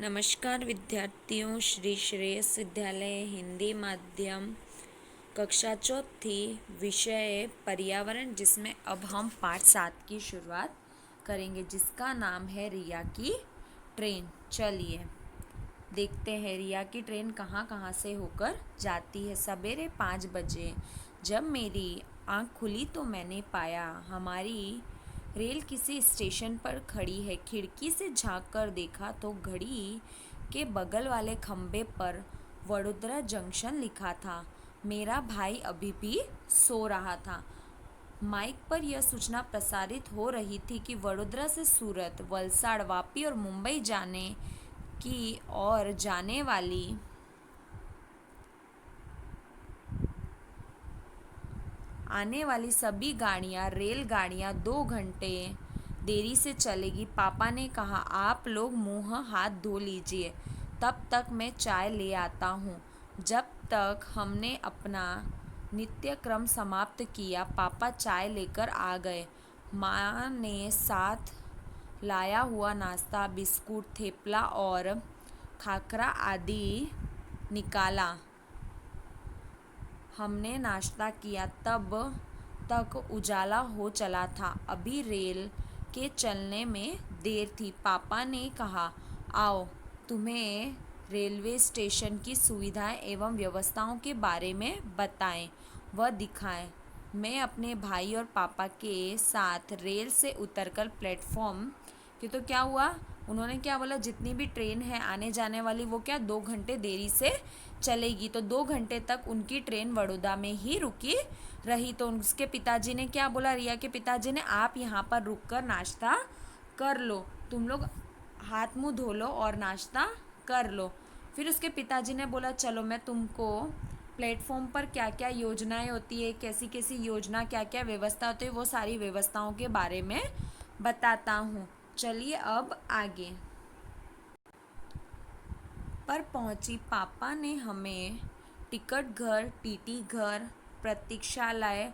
नमस्कार विद्यार्थियों, श्री श्रेयस विद्यालय हिंदी माध्यम कक्षा चौथी विषय पर्यावरण, जिसमें अब हम पाठ 7 की शुरुआत करेंगे, जिसका नाम है रिया की ट्रेन। चलिए देखते हैं रिया की ट्रेन कहाँ कहाँ से होकर जाती है। सवेरे 5 बजे जब मेरी आँख खुली तो मैंने पाया हमारी रेल किसी स्टेशन पर खड़ी है। खिड़की से झांक कर देखा तो घड़ी के बगल वाले खंबे पर वडोदरा जंक्शन लिखा था। मेरा भाई अभी भी सो रहा था। माइक पर यह सूचना प्रसारित हो रही थी कि वडोदरा से सूरत, वलसाड़, वापी और मुंबई जाने की और जाने वाली आने वाली सभी गाड़ियाँ, रेलगाड़ियाँ 2 घंटे देरी से चलेगी। पापा ने कहा, आप लोग मुंह हाथ धो लीजिए, तब तक मैं चाय ले आता हूँ। जब तक हमने अपना नित्यक्रम समाप्त किया, पापा चाय लेकर आ गए। माँ ने साथ लाया हुआ नाश्ता, बिस्कुट, थेपला और खाखरा आदि निकाला। हमने नाश्ता किया तब तक उजाला हो चला था। अभी रेल के चलने में देर थी। पापा ने कहा, आओ तुम्हें रेलवे स्टेशन की सुविधाएं एवं व्यवस्थाओं के बारे में बताएं व दिखाएं। मैं अपने भाई और पापा के साथ रेल से उतरकर प्लेटफॉर्म कि तो क्या हुआ, उन्होंने क्या बोला, जितनी भी ट्रेन है आने जाने वाली वो क्या 2 घंटे देरी से चलेगी। तो 2 घंटे तक उनकी ट्रेन बड़ौदा में ही रुकी रही। तो उसके पिताजी ने क्या बोला, रिया के पिताजी ने, आप यहाँ पर रुक कर नाश्ता कर लो, तुम लोग हाथ मुंह धो लो और नाश्ता कर लो। फिर उसके पिताजी ने बोला, चलो मैं तुमको प्लेटफॉर्म पर क्या क्या योजनाएं होती है, कैसी कैसी योजना, क्या क्या व्यवस्था होती है, वो सारी व्यवस्थाओं के बारे में बताता हूँ। चलिए अब आगे पर पहुंची। पापा ने हमें टिकट घर, टीटी घर, प्रतीक्षालय,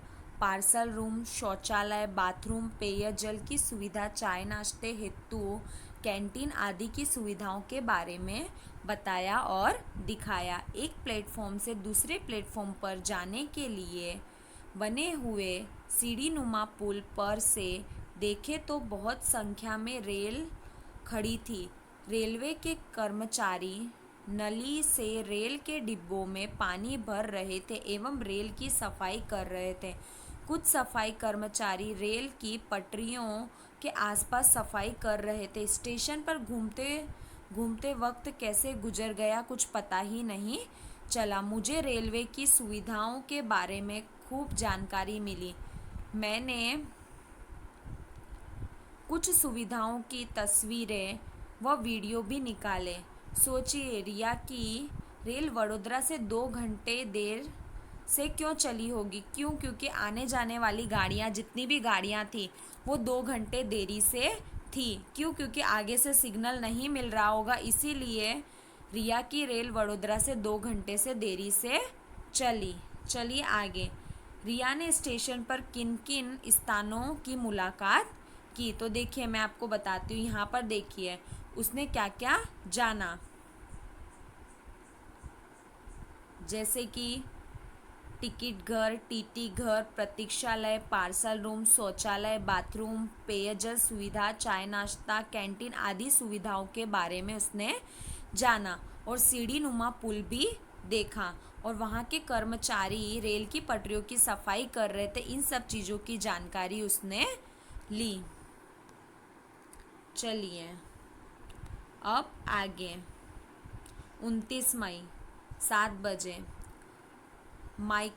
पार्सल रूम, शौचालय, बाथरूम, पेयजल की सुविधा, चाय नाश्ते हेतु कैंटीन आदि की सुविधाओं के बारे में बताया और दिखाया। एक प्लेटफॉर्म से दूसरे प्लेटफॉर्म पर जाने के लिए बने हुए सीढ़ी नुमा पुल पर से देखे तो बहुत संख्या में रेल खड़ी थी। रेलवे के कर्मचारी नली से रेल के डिब्बों में पानी भर रहे थे एवं रेल की सफाई कर रहे थे। कुछ सफाई कर्मचारी रेल की पटरियों के आसपास सफाई कर रहे थे। स्टेशन पर घूमते घूमते वक्त कैसे गुजर गया कुछ पता ही नहीं चला। मुझे रेलवे की सुविधाओं के बारे में खूब जानकारी मिली। मैंने कुछ सुविधाओं की तस्वीरें व वीडियो भी निकाले। सोचिए, रिया की रेल वडोदरा से 2 घंटे देर से क्यों चली होगी? क्योंकि आने जाने वाली गाड़ियाँ, जितनी भी गाड़ियाँ थी वो 2 घंटे देरी से थी। क्योंकि आगे से सिग्नल नहीं मिल रहा होगा, इसीलिए रिया की रेल वडोदरा से 2 घंटे से देरी से चली। चलिए आगे। रिया ने स्टेशन पर किन किन स्थानों की मुलाकात की? तो देखिए मैं आपको बताती हूँ। यहाँ पर देखिए उसने क्या क्या जाना, जैसे कि टिकट घर, टीटी घर, प्रतीक्षालय, पार्सल रूम, शौचालय, बाथरूम, पेयजल सुविधा, चाय नाश्ता, कैंटीन आदि सुविधाओं के बारे में उसने जाना। और सीढ़ी नुमा पुल भी देखा और वहाँ के कर्मचारी रेल की पटरियों की सफाई कर रहे थे। इन सब चीज़ों की जानकारी उसने ली। चलिए अब आगे। 29 मई 7 बजे माइक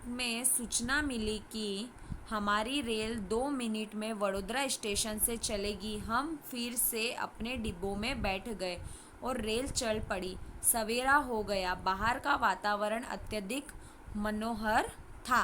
में सूचना मिली कि हमारी रेल 2 मिनट में वडोदरा स्टेशन से चलेगी। हम फिर से अपने डिब्बों में बैठ गए और रेल चल पड़ी। सवेरा हो गया। बाहर का वातावरण अत्यधिक मनोहर था।